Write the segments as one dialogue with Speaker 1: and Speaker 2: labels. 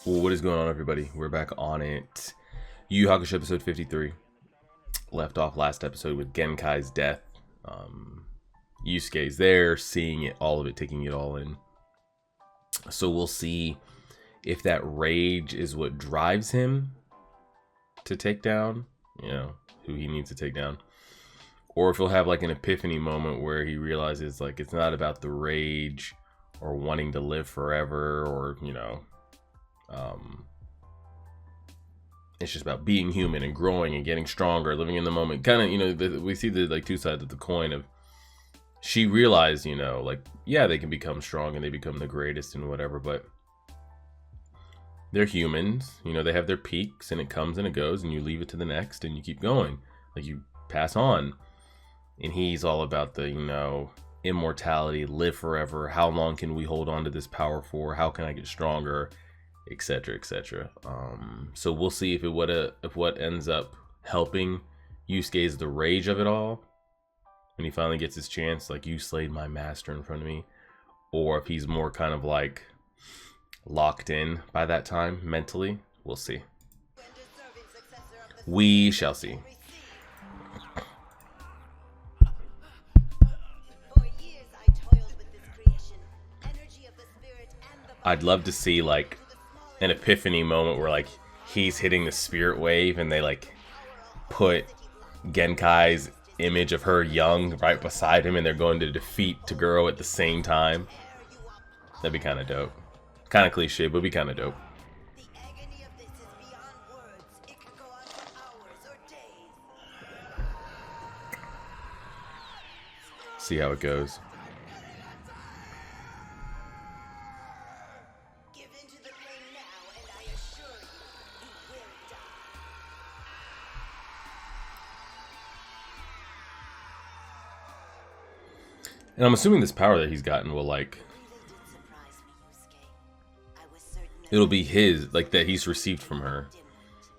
Speaker 1: Well, what is going on, everybody? We're back on it. Yu Hakusho episode 53. Left off last episode with Genkai's death. Yusuke's there, seeing it, all of it, taking it all in. So we'll see if that rage is what drives him to take down, you know, who he needs to take down. Or if he'll have like an epiphany moment where he realizes like it's not about the rage or wanting to live forever, or, you know, it's just about being human and growing and getting stronger, living in the moment. Kind of, you know, we see the like two sides of the coin of, she realized, you know, like, yeah, they can become strong and they become the greatest and whatever, but they're humans, you know, they have their peaks and it comes and it goes and you leave it to the next and you keep going, like you pass on. And he's all about the, you know, immortality, live forever. How long can we hold on to this power for? How can I get stronger? Etc., etc. So we'll see if what ends up helping Yusuke is the rage of it all, when he finally gets his chance, like, you slayed my master in front of me, or if he's more kind of like locked in by that time mentally. We'll see. We shall see. I'd love to see like an epiphany moment where like he's hitting the spirit wave and they like put Genkai's image of her young right beside him and they're going to defeat Toguro at the same time. That'd be kind of dope. Kind of cliche, but be kind of dope. See how it goes. And I'm assuming this power that he's gotten will, like, it'll be his, like, that he's received from her.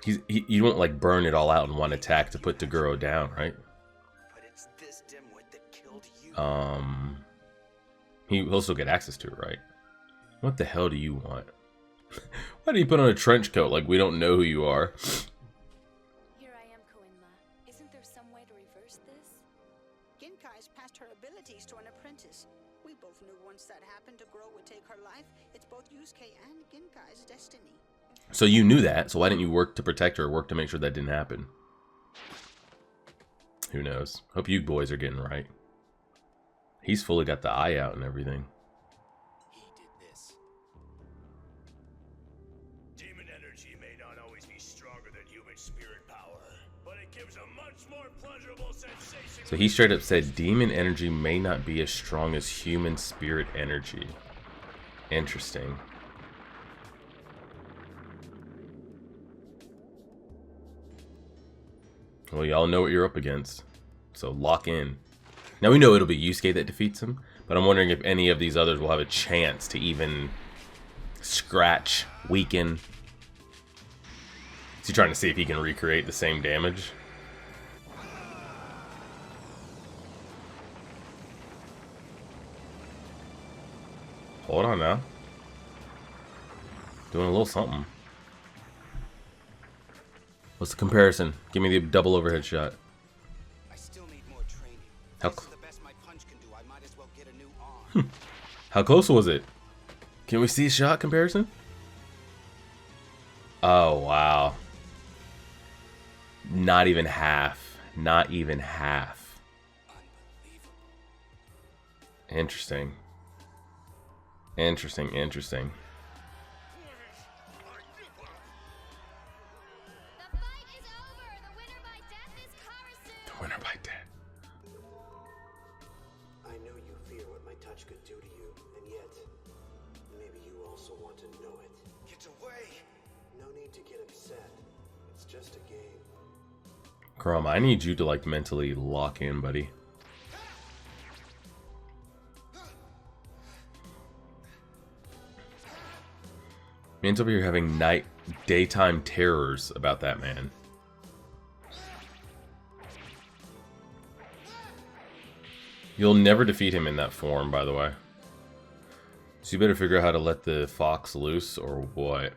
Speaker 1: You won't, like, burn it all out in one attack to put Toguro down, right? He'll still get access to it, right? What the hell do you want? Why do you put on a trench coat like we don't know who you are?
Speaker 2: Here I am, Koenma. Isn't there some way to reverse this?
Speaker 3: Genkai's passed her abilities to an apprentice. We both knew once that happened, Toguro would take her life. It's both Yusuke and Genkai's destiny.
Speaker 1: So you knew that, so why didn't you work to protect her, or work to make sure that didn't happen? Who knows? Hope you boys are getting right. He's fully got the eye out and everything.
Speaker 4: He did this. Demon energy may not always be stronger than human spirit power, but it gives a much more pleasurable sensation.
Speaker 1: So he straight up said demon energy may not be as strong as human spirit energy. Interesting. Well, y'all know what you're up against, so lock in. Now we know it'll be Yusuke that defeats him, but I'm wondering if any of these others will have a chance to even scratch, weaken. Is he trying to see if he can recreate the same damage? Hold on now. Doing a little something. What's the comparison? Give me the double overhead shot.
Speaker 4: I still need more training.
Speaker 1: How
Speaker 4: This is the best my punch can do. I might as well get a new arm.
Speaker 1: How close was it? Can we see a shot comparison? Oh, wow. Not even half. Not even half.
Speaker 4: Unbelievable.
Speaker 1: Interesting. Interesting, interesting.
Speaker 2: The fight is over. The winner by death is Karasu.
Speaker 1: The winner by death.
Speaker 5: I know you fear what my touch could do to you, and yet, maybe you also want to know it.
Speaker 4: Get away!
Speaker 5: No need to get upset. It's just a game.
Speaker 1: Kurama, I need you to like mentally lock in, buddy. Man's over here having daytime terrors about that man. You'll never defeat him in that form, by the way. So you better figure out how to let the fox loose or what?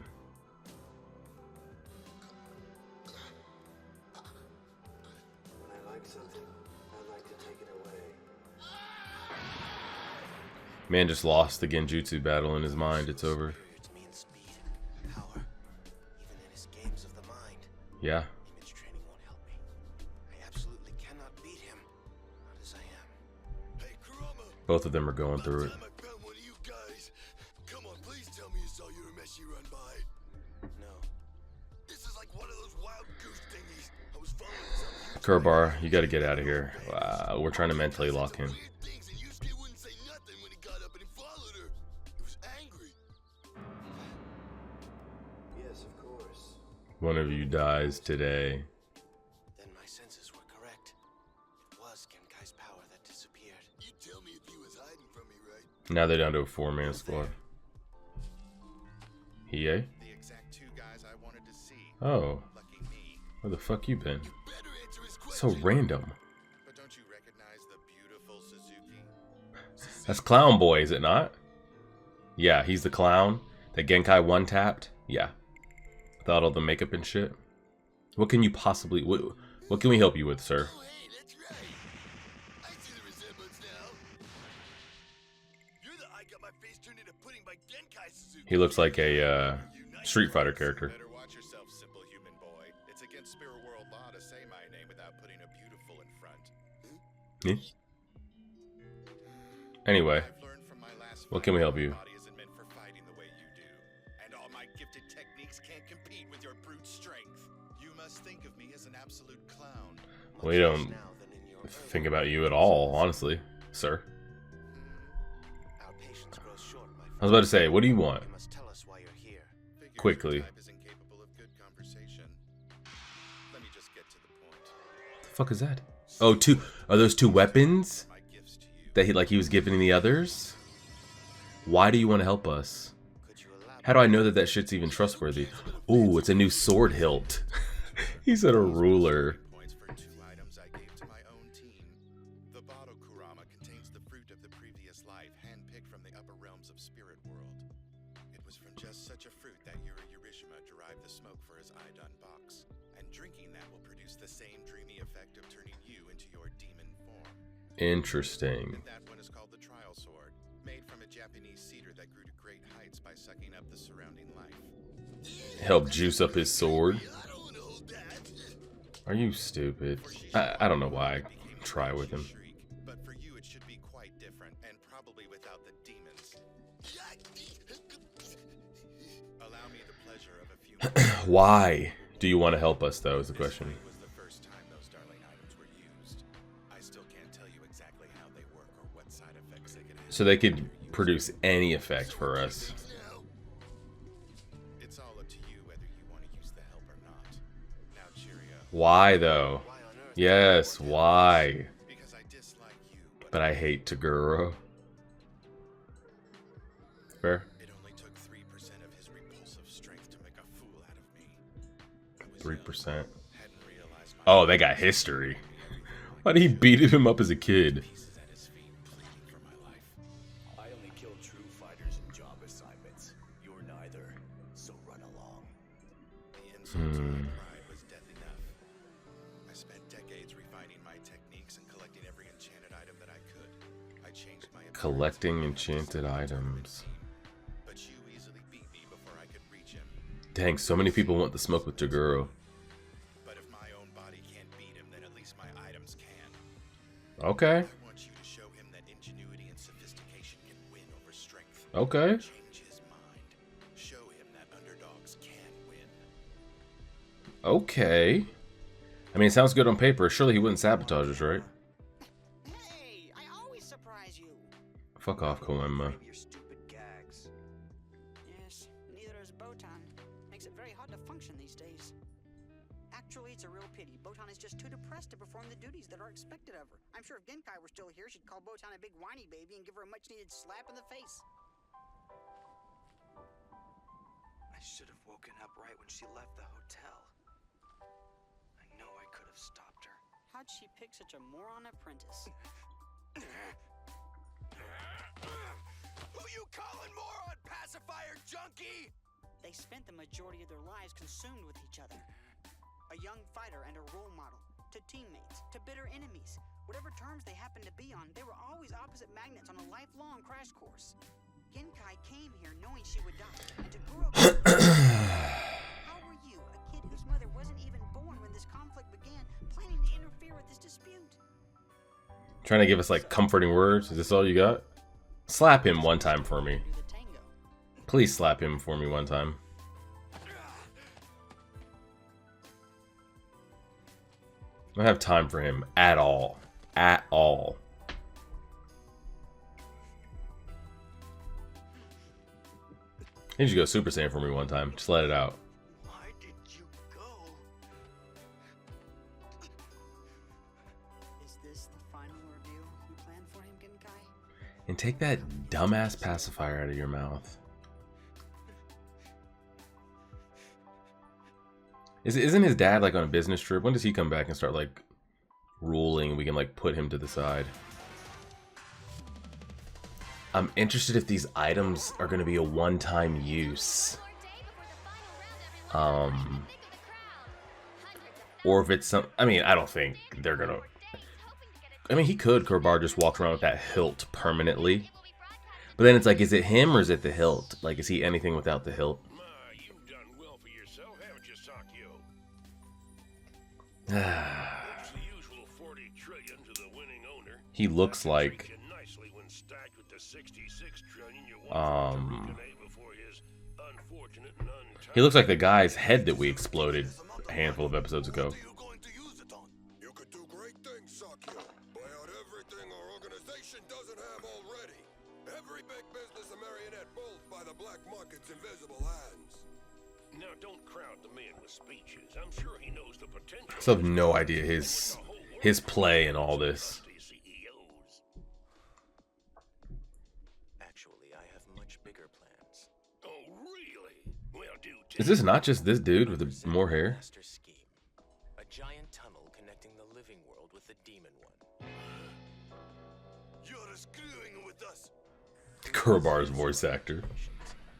Speaker 5: When I like something, I like to take it away.
Speaker 1: Man just lost the Genjutsu battle in his mind. It's over.
Speaker 5: Superior to me in speed, power, even in his games of the mind.
Speaker 1: Yeah.
Speaker 5: Image training won't help me. I absolutely cannot beat him, not as I am.
Speaker 4: Hey, Kurama.
Speaker 1: Both of them are going through it.
Speaker 4: I found one of you guys. Come on, please tell me you saw Urameshi run by.
Speaker 5: No.
Speaker 4: This is like one of those wild goose thingies. I was following some
Speaker 1: Kurbar, you gotta get out of here. Wow, we're trying to mentally lock him.
Speaker 4: weird things, and Yusuke wouldn't say nothing when he got up and he followed her. He was angry.
Speaker 5: Yes, of course.
Speaker 1: One of you dies today.
Speaker 5: Then my senses were correct. It was Genkai's power that disappeared.
Speaker 4: You tell me if he was hiding from me, right?
Speaker 1: Now they're down to a 4-man squad. Hiei?
Speaker 6: The exact two guys I wanted to see.
Speaker 1: Oh,
Speaker 6: Lucky me.
Speaker 1: where the fuck you been?
Speaker 4: Better answer his
Speaker 1: So
Speaker 4: question.
Speaker 1: random.
Speaker 6: But don't you recognize the beautiful Suzuki?
Speaker 1: That's Clown Boy, is it not? Yeah, he's the clown that Genkai one-tapped. Yeah. Without all the makeup and shit. What can you possibly... What can we help you with, sir?
Speaker 4: Oh, hey, that's right. I see the resemblance now. You're the I got my face turned into pudding by Genkai Suzuki.
Speaker 1: He looks like a Street Fighter character.
Speaker 6: Better watch yourself, simple human boy. It's against spirit world law to say my name without putting a beautiful in front.
Speaker 1: Yeah. Anyway,
Speaker 6: I've learned from my last
Speaker 1: what can we help you?
Speaker 6: My body isn't meant for fighting the way you do, and all my gifted techniques can't compete with your brute strength. You must think of me as an absolute clown.
Speaker 1: We don't think about you at all, honestly, sir.
Speaker 5: Our patience grows short, my friend.
Speaker 1: I was about to say, what do you want?
Speaker 5: You must tell us why you're here.
Speaker 6: Figures
Speaker 1: Quickly.
Speaker 6: your type is incapable of good conversation. Let me just get to the point.
Speaker 1: The fuck is that? Oh, are those two weapons
Speaker 6: My gifts to you.
Speaker 1: that he was giving the others? Why do you want to help us?
Speaker 5: Could you elaborate?
Speaker 1: How do I know that that shit's even trustworthy? Ooh, it's a new sword hilt. He said a ruler.
Speaker 6: Points for 2 items I gave to my own team. The bottle Kurama contains the fruit of the previous life, handpicked from the upper realms of spirit world. It was from just such a fruit that Yurishima derived the smoke for his Idun box, and drinking that will produce the same dreamy effect of turning you into your demon form.
Speaker 1: Interesting.
Speaker 6: And that one is called the Trial Sword, made from a Japanese cedar that grew to great heights by sucking up the surrounding life.
Speaker 1: Help juice up his sword.
Speaker 4: I don't want to hold that.
Speaker 1: Are you stupid? I don't know why I
Speaker 6: Became
Speaker 1: try with him.
Speaker 6: Shriek, but for you it should be quite different, and probably without the demons. Allow me the pleasure of a few
Speaker 1: Why do you want to help us, though, is the
Speaker 6: This
Speaker 1: question.
Speaker 6: night was the first time those darling items were used. I still can't tell you exactly how they work or what side effects they can have.
Speaker 1: So they could produce any effect for us.
Speaker 6: It's all up to you whether you want to use the help or not. Now cheerio.
Speaker 1: Why, though?
Speaker 5: Why on earth?
Speaker 1: Yes, why?
Speaker 6: Because I dislike you,
Speaker 1: But I hate Taguro. Fair?
Speaker 6: it only took 3% of his repulsive strength to make a fool out of me. I was
Speaker 1: 3%.
Speaker 6: young, hadn't realized my
Speaker 1: Oh, they got history. Why did he beat him up as a kid?
Speaker 6: pieces at his feet, pleading for my life.
Speaker 7: I only kill true fighters in job assignments. You're neither, so run along.
Speaker 6: The insult to my pride was death enough. I spent decades refining my techniques and collecting every enchanted item that I could. I changed my appearance
Speaker 1: Collecting
Speaker 6: and
Speaker 1: enchanted items.
Speaker 6: but you easily beat me before I could reach him.
Speaker 1: Dang, so many people want the smoke with Taguro.
Speaker 6: But if my own body can't beat him, then at least my items can.
Speaker 1: Okay,
Speaker 6: I want you to show him that ingenuity and sophistication can win over strength.
Speaker 1: okay.
Speaker 6: Change his mind. Show him that underdogs can win.
Speaker 1: Okay. I mean, it sounds good on paper. Surely he wouldn't sabotage us, right?
Speaker 3: Hey, I always surprise you.
Speaker 1: Fuck off, Koenma.
Speaker 5: Your stupid gags.
Speaker 3: Yes, neither is Botan. Makes it very hard to function these days. Actually, it's a real pity. Botan is just too depressed to perform the duties that are expected of her. I'm sure if Genkai were still here, she'd call Botan a big whiny baby and give her a much-needed slap in the face.
Speaker 5: I should have woken up right when she left the hotel. I know I could have stopped her.
Speaker 3: How'd she pick such a moron apprentice?
Speaker 4: Who you calling moron?
Speaker 5: monkey!
Speaker 3: They spent the majority of their lives consumed with each other. A young fighter and a role model. To teammates, to bitter enemies. Whatever terms they happened to be on, they were always opposite magnets on a lifelong crash course. Genkai came here knowing she would die. And Tagoro... How were you, a kid whose mother wasn't even born when this conflict began, planning to interfere with this dispute?
Speaker 1: Trying to give us like comforting words. Is this all you got? Slap him one time for me.
Speaker 3: Do the tango.
Speaker 1: Please slap him for me one time. I don't have time for him at all. At all. He should go Super Saiyan for me one time. Just let it out.
Speaker 5: Why did you go?
Speaker 3: Is this the final ordeal you planned for him, Genkai?
Speaker 1: And take that dumbass pacifier out of your mouth. Isn't his dad like on a business trip? When does he come back and start like ruling? We can like put him to the side. I'm interested if these items are going to be a one-time use. Or if it's some... I mean, I don't think they're going to... I mean, he could, Kurbar, just walk around with that hilt permanently. But then it's like, is it him or is it the hilt? Like, is he anything without the hilt?
Speaker 4: You've done well for yourself, haven't you, Sakyo? It's the usual 40 trillion to the winning owner.
Speaker 1: He looks like...
Speaker 4: Nicely when stacked with the 66 trillion you want before his unfortunate and
Speaker 1: he looks like the guy's head that we exploded a handful of episodes ago.
Speaker 6: You could do great things, Sakyo. Buy out everything our organization doesn't have already. Every big business a marionette mold by the black market's invisible hands.
Speaker 4: Now don't crowd the man with speeches. I'm sure he knows the potential.
Speaker 1: I still have no idea his play in all this.
Speaker 5: Actually, I have much bigger plans.
Speaker 4: Oh, really? Well,
Speaker 1: Is this not just this dude with the more hair?
Speaker 5: Master scheme. A giant tunnel connecting the living world with the demon one.
Speaker 4: You're screwing with us.
Speaker 1: Kurbar's voice actor.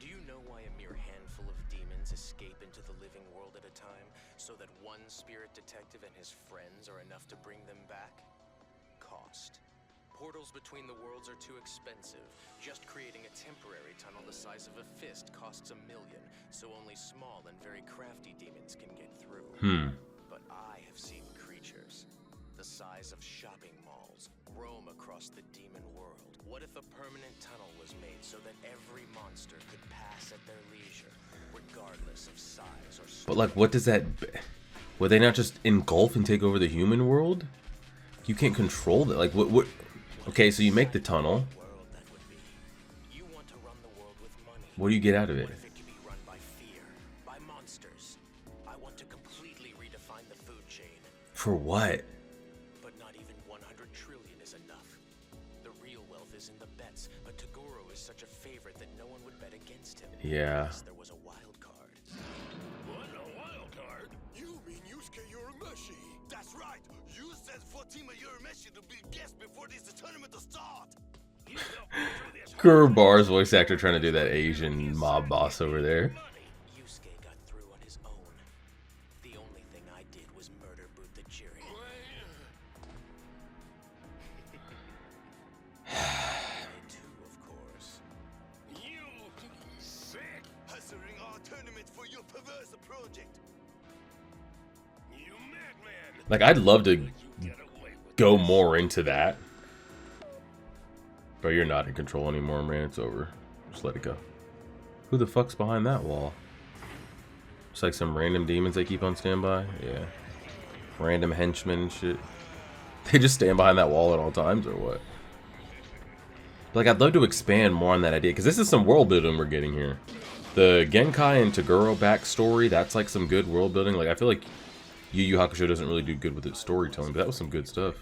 Speaker 5: Do you know why a mere handful of demons escape into the living world at a time, so that one spirit detective and his friends are enough to bring them back? Cost. Portals between the worlds are too expensive. Just creating a temporary tunnel the size of a fist costs $1 million, so only small and very crafty demons can get through. But I have seen creatures the size of shopping malls roam across the demon world. What if a permanent tunnel was made so that every monster could pass at their leisure, regardless of size or strength?
Speaker 1: But like, what does that... Would they not just engulf and take over the human world? You can't control that. Like, what... Okay, so you make the tunnel.
Speaker 5: You want to run the world with money.
Speaker 1: What do you get out of it?
Speaker 5: What if it can be run by fear, by monsters? I want to completely redefine the food chain.
Speaker 1: For what?
Speaker 5: But not even 100 trillion is enough. The real wealth is in the bets, but Tagoro is such a favorite that no one would bet against him.
Speaker 1: Yeah.
Speaker 5: Unless there was a wild card.
Speaker 4: What, a wild card?
Speaker 6: You mean Yusuke Urameshi?
Speaker 4: That's right. You said Fatima Urameshi to be guest before this tournament to start. You helped me through this.
Speaker 1: Kurbar's voice actor trying to do that Asian mob boss over there.
Speaker 5: Yusuke got through on his own. The only thing I did was murder boot the jury. I too, of course.
Speaker 4: You sick? Hustling our tournament for your perverse project. You madman.
Speaker 1: Like, I'd love to go more into that. But you're not in control anymore, man. It's over. Just let it go. Who the fuck's behind that wall? It's like some random demons they keep on standby. Yeah. Random henchmen and shit. They just stand behind that wall at all times, or what? Like, I'd love to expand more on that idea, because this is some world building we're getting here. The Genkai and Tagoro backstory, that's like some good world building. Like, I feel like Yu Yu Hakusho doesn't really do good with its storytelling, but that was some good stuff.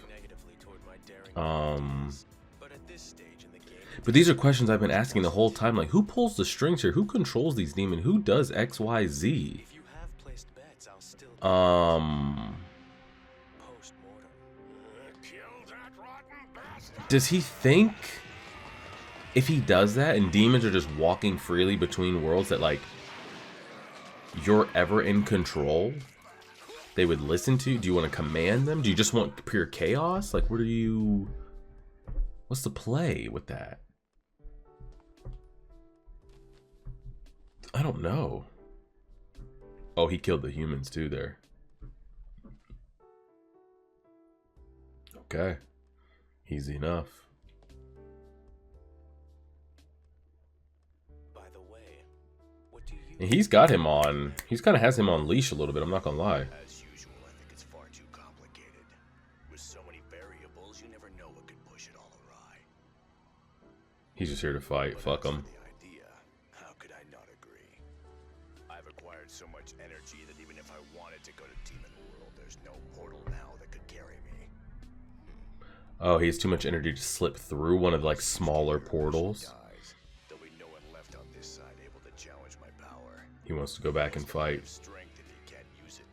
Speaker 1: But these are questions I've been asking the whole time. Like, who pulls the strings here? Who controls these demons? Who does X, Y, Z? Does he think if he does that and demons are just walking freely between worlds that like you're ever in control, they would listen to? Do you want to command them? Do you just want pure chaos? Like, what are you... What's the play with that? I don't know. Oh, he killed the humans too there. Okay. Easy enough.
Speaker 5: By the way, what do you...
Speaker 1: And he's got him on... He's kind of has him on leash a little bit, I'm not gonna lie.
Speaker 4: As usual, I think it's far too complicated. With so many variables, you never know what could push it all awry.
Speaker 1: He's just here to fight.
Speaker 4: But
Speaker 1: Fuck
Speaker 4: as
Speaker 1: him.
Speaker 4: for the idea, how could I not agree? I've acquired so much energy that even if I wanted to go to Demon World, there's no portal now that could carry me.
Speaker 1: Oh, he has too much energy to slip through one of like smaller portals.
Speaker 4: Dies, there'll be no one left on this side able to challenge my power.
Speaker 1: He wants to go back and fight.
Speaker 4: Strength if he can't use it.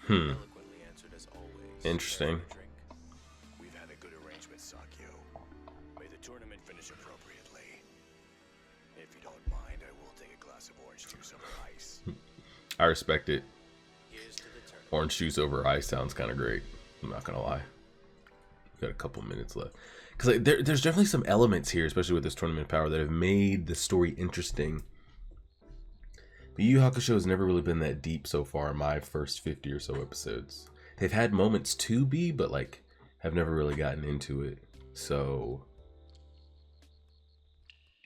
Speaker 5: Eloquently answered as always.
Speaker 1: Interesting.
Speaker 5: Drink.
Speaker 4: We've had a good arrangement, Sakyo. May the tournament finish appropriately. If you don't mind, I will take a glass of orange juice over ice.
Speaker 1: I respect it.
Speaker 5: Here's to the tournament.
Speaker 1: Orange juice over ice sounds kind of great. I'm not gonna lie. We've got a couple minutes left. Because like, there's definitely some elements here, especially with this tournament power, that have made the story interesting. But Yu Yu Hakusho has never really been that deep so far in my first 50 or so episodes. They've had moments to be, but like have never really gotten into it. So,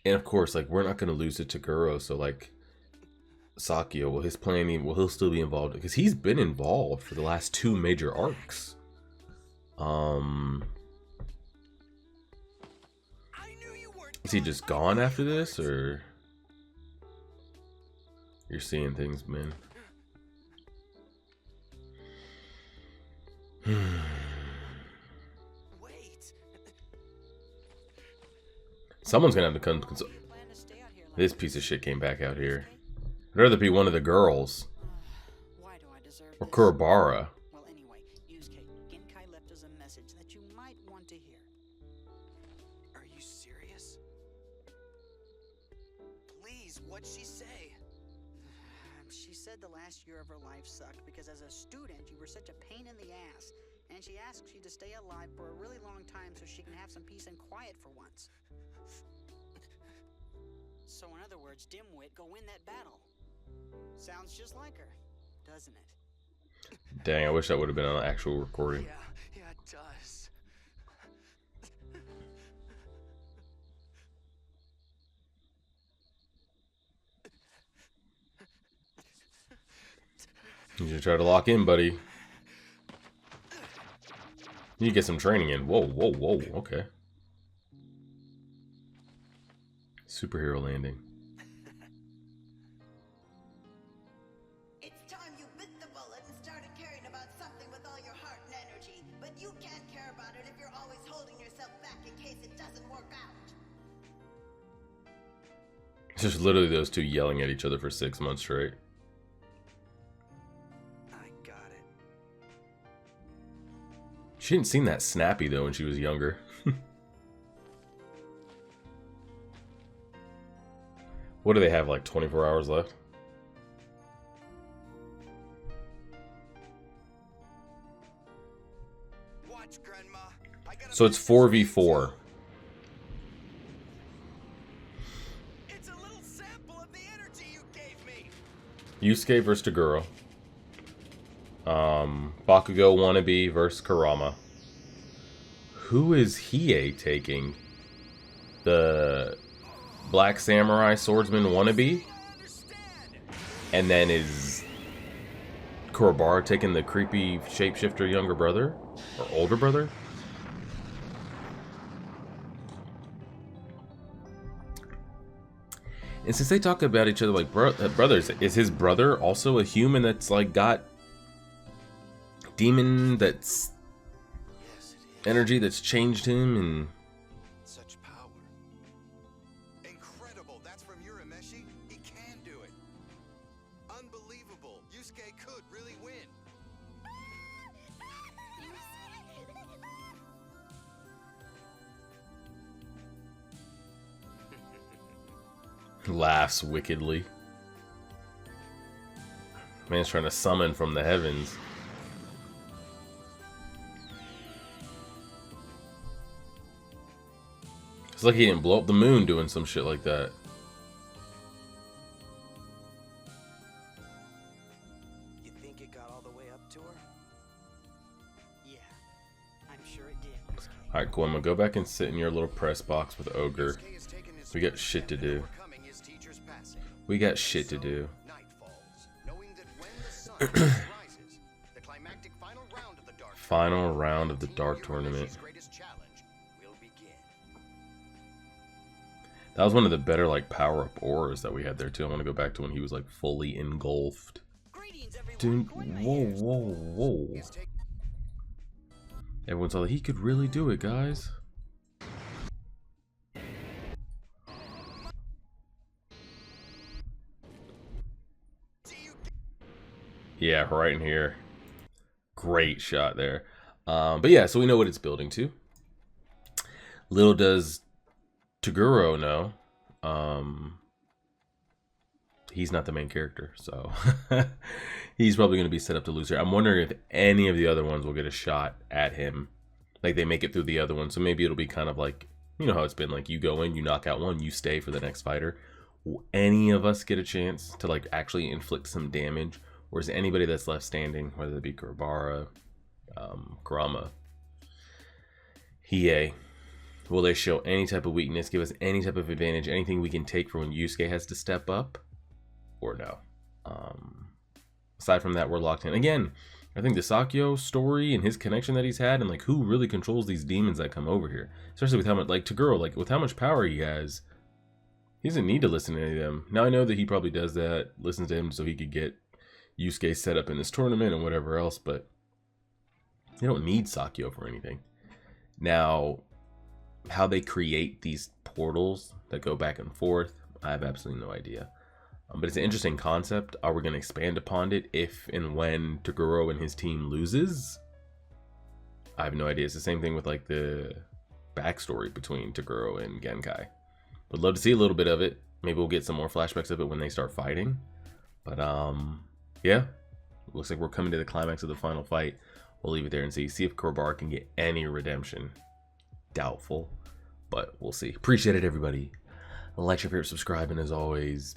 Speaker 1: and of course, like we're not gonna lose it to Guro. So like Sakyo, will his planning, will he'll still be involved? Because he's been involved for the last 2 major arcs. Is he just gone after this, or you're seeing things, man?
Speaker 3: Wait.
Speaker 1: Someone's gonna have to come.
Speaker 3: Plan to stay out here
Speaker 1: This piece of shit came back out here. I'd rather be one of the girls
Speaker 3: Why do I deserve
Speaker 1: or
Speaker 3: this?
Speaker 1: Kurobara.
Speaker 3: Well, anyway, Yusuke, Genkai left us a message that you might want to hear.
Speaker 5: Are you serious? Please, what'd she say?
Speaker 3: She said the last year of her life sucked because as a student you were such a pain in the ass, and she asks you to stay alive for a really long time so she can have some peace and quiet for once. So in other words, Dimwit, go win that battle. Sounds just like her, doesn't it?
Speaker 1: Dang, I wish that would have been an actual recording.
Speaker 5: Yeah, it does.
Speaker 1: You should try to lock in, buddy. You get some training in. Whoa, whoa, whoa. Okay. Superhero landing.
Speaker 8: It's time you bit the bullet and started caring about something with all your heart and energy. But you can't care about it if you're always holding yourself back in case it doesn't work out.
Speaker 1: It's just literally those two yelling at each other for 6 months straight.
Speaker 5: I got it.
Speaker 1: She didn't seem that snappy though when she was younger. What do they have, like 24 hours left?
Speaker 5: Watch, Grandma. I gotta
Speaker 1: So it's 4v4.
Speaker 5: It's a little sample of the energy you gave me.
Speaker 1: Yusuke versus Toguro. Bakugo wannabe versus Kurama. Who is Hiei taking? The Black Samurai Swordsman wannabe? And then is Kurobara taking the creepy shapeshifter younger brother? Or older brother? And since they talk about each other like brothers, is his brother also a human that's like got demon that's
Speaker 5: Yes, it is.
Speaker 1: energy that's changed him? And
Speaker 5: Such power.
Speaker 6: Incredible! That's from Urameshi? He can do it! Unbelievable! Yusuke could really win!
Speaker 1: Laughs wickedly. Man's trying to summon from the heavens. It's like he didn't blow up the moon doing some shit like that.
Speaker 5: You think it got all the way up to her?
Speaker 3: Yeah, I'm sure it did, Miss K.
Speaker 1: Alright, Koima, go back and sit in your little press box with Ogre. We got shit to do. We got shit to do. Final round of the Dark Tournament. That was one of the better like power-up auras that we had there too. I want to go back to when he was like fully engulfed. Dude, whoa, whoa, whoa. Everyone saw that he could really do it, guys. Yeah, right in here. Great shot there. But yeah, so we know what it's building to. Little does Toguro know. He's not the main character, so he's probably going to be set up to lose here. I'm wondering if any of the other ones will get a shot at him. Like they make it through the other one. So maybe it'll be kind of like, you know how it's been, like you go in, you knock out one, you stay for the next fighter. Will any of us get a chance to like actually inflict some damage? Or is anybody that's left standing, whether it be Kurabara, Kurama, Hiei, will they show any type of weakness, give us any type of advantage, anything we can take for when Yusuke has to step up? Or no? Aside from that, we're locked in. Again, I think the Sakyo story and his connection that he's had, and like who really controls these demons that come over here, especially with how much, like Toguro, like with how much power he has, he doesn't need to listen to any of them. Now I know that he probably does that, listens to him so he could get Yusuke set up in this tournament and whatever else, but you don't need Sakyo for anything. Now, how they create these portals that go back and forth, I have absolutely no idea. But it's an interesting concept. Are we going to expand upon it if and when Toguro and his team loses? I have no idea. It's the same thing with like the backstory between Toguro and Genkai. Would love to see a little bit of it. Maybe we'll get some more flashbacks of it when they start fighting. But yeah, looks like we're coming to the climax of the final fight. We'll leave it there and see if Kurabara can get any redemption. Doubtful, but we'll see. Appreciate it, everybody. Like, share, favorite, subscribe, and as always,